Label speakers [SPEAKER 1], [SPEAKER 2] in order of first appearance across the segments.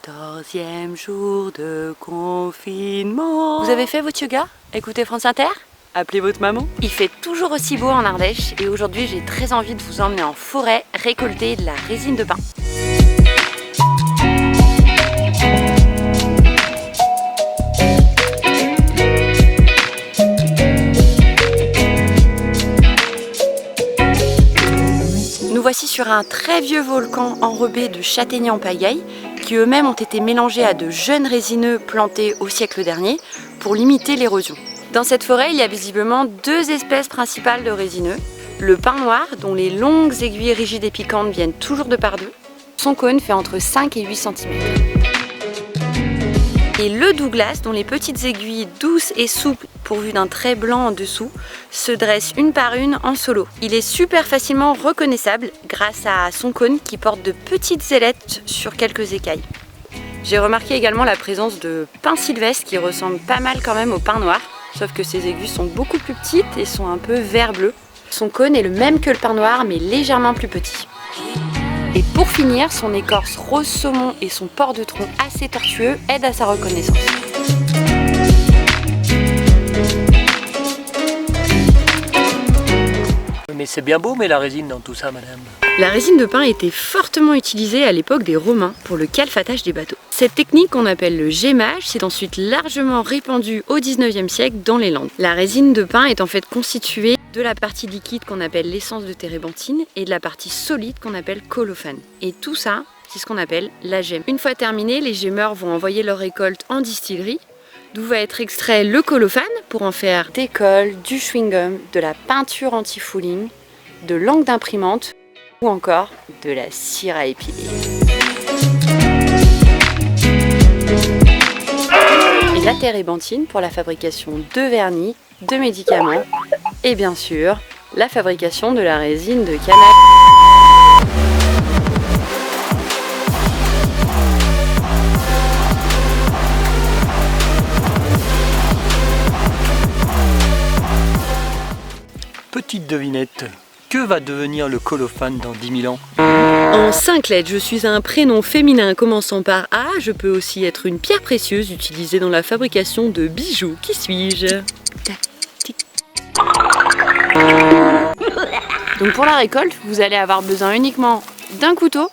[SPEAKER 1] 14e jour de confinement. Vous avez fait votre yoga? Écoutez France Inter? Appelez votre maman. Il fait toujours aussi beau en Ardèche et aujourd'hui j'ai très envie de vous emmener en forêt récolter de la résine de pin. Nous voici sur un très vieux volcan enrobé de châtaigniers en pagaille qui eux-mêmes ont été mélangés à de jeunes résineux plantés au siècle dernier pour limiter l'érosion. Dans cette forêt, il y a visiblement deux espèces principales de résineux. Le pin noir, dont les longues aiguilles rigides et piquantes viennent toujours de par deux. Son cône fait entre 5 et 8 cm. Et le Douglas, dont les petites aiguilles douces et souples, pourvues d'un trait blanc en dessous, se dressent une par une en solo. Il est super facilement reconnaissable grâce à son cône qui porte de petites ailettes sur quelques écailles. J'ai remarqué également la présence de pins sylvestres qui ressemblent pas mal quand même au pin noir, sauf que ses aiguilles sont beaucoup plus petites et sont un peu vert-bleu. Son cône est le même que le pin noir mais légèrement plus petit. Et pour finir, son écorce rose saumon et son port de tronc assez tortueux aident à sa reconnaissance.
[SPEAKER 2] Mais c'est bien beau, mais la résine dans tout ça, madame.
[SPEAKER 1] La résine de pin était fortement utilisée à l'époque des Romains pour le calfatage des bateaux. Cette technique qu'on appelle le gémage s'est ensuite largement répandue au 19e siècle dans les Landes. La résine de pin est en fait constituée de la partie liquide qu'on appelle l'essence de térébenthine et de la partie solide qu'on appelle colophane. Et tout ça, c'est ce qu'on appelle la gemme. Une fois terminé, les gémeurs vont envoyer leur récolte en distillerie, d'où va être extrait le colophane pour en faire des colles, du chewing-gum, de la peinture anti-fouling, de l'encre d'imprimante ou encore de la cire à épiler. Et la térébenthine pour la fabrication de vernis, de médicaments et bien sûr la fabrication de la résine de cannabis.
[SPEAKER 2] Petite devinette, que va devenir le colophane dans 10 000 ans?
[SPEAKER 1] En 5 lettres, je suis un prénom féminin commençant par A. Je peux aussi être une pierre précieuse utilisée dans la fabrication de bijoux. Qui suis-je? Donc pour la récolte, vous allez avoir besoin uniquement d'un couteau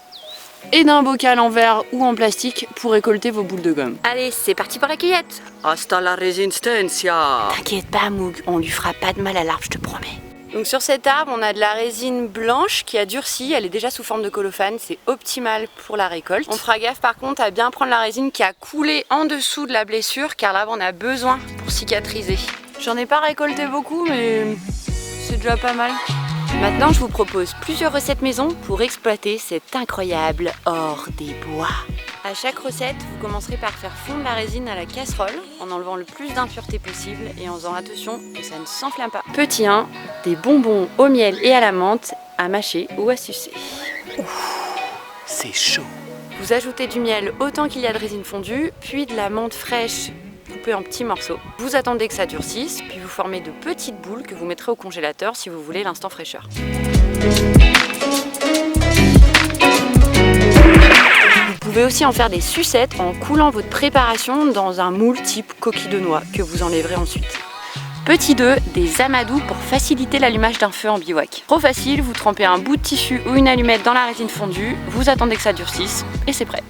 [SPEAKER 1] et d'un bocal en verre ou en plastique pour récolter vos boules de gomme. Allez, c'est parti pour la cueillette.
[SPEAKER 2] Hasta la resistencia.
[SPEAKER 1] T'inquiète pas Moog, on lui fera pas de mal à l'arbre, je te promets. Donc sur cet arbre, on a de la résine blanche qui a durci, elle est déjà sous forme de colophane, c'est optimal pour la récolte. On fera gaffe par contre à bien prendre la résine qui a coulé en dessous de la blessure car l'arbre en a besoin pour cicatriser. J'en ai pas récolté beaucoup mais c'est déjà pas mal. Maintenant, je vous propose plusieurs recettes maison pour exploiter cet incroyable or des bois. À chaque recette, vous commencerez par faire fondre la résine à la casserole en enlevant le plus d'impuretés possible et en faisant attention que ça ne s'enflamme pas. Petit 1, des bonbons au miel et à la menthe à mâcher ou à sucer.
[SPEAKER 2] C'est chaud.
[SPEAKER 1] Vous ajoutez du miel autant qu'il y a de résine fondue, puis de la menthe fraîche coupée en petits morceaux. Vous attendez que ça durcisse, puis vous formez de petites boules que vous mettrez au congélateur si vous voulez l'instant fraîcheur. Vous pouvez aussi en faire des sucettes en coulant votre préparation dans un moule type coquille de noix que vous enlèverez ensuite. Petit 2, des amadous pour faciliter l'allumage d'un feu en bivouac. Trop facile, vous trempez un bout de tissu ou une allumette dans la résine fondue, vous attendez que ça durcisse et c'est prêt.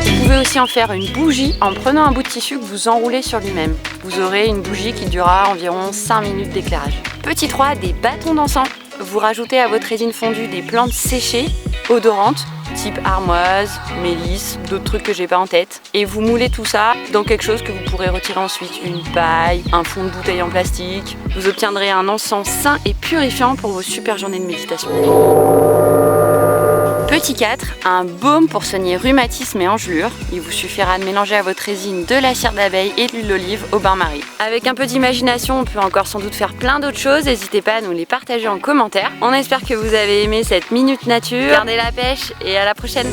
[SPEAKER 1] Vous pouvez aussi en faire une bougie en prenant un bout de tissu que vous enroulez sur lui-même. Vous aurez une bougie qui durera environ 5 minutes d'éclairage. Petit 3, des bâtons d'encens. Vous rajoutez à votre résine fondue des plantes séchées, odorantes, type armoise, mélisse, d'autres trucs que j'ai pas en tête. Et vous moulez tout ça dans quelque chose que vous pourrez retirer ensuite, une paille, un fond de bouteille en plastique. Vous obtiendrez un encens sain et purifiant pour vos super journées de méditation. Petit 4, un baume pour soigner rhumatisme et engelure. Il vous suffira de mélanger à votre résine de la cire d'abeille et de l'huile d'olive au bain-marie. Avec un peu d'imagination, on peut encore sans doute faire plein d'autres choses. N'hésitez pas à nous les partager en commentaire. On espère que vous avez aimé cette minute nature. Gardez la pêche et à la prochaine.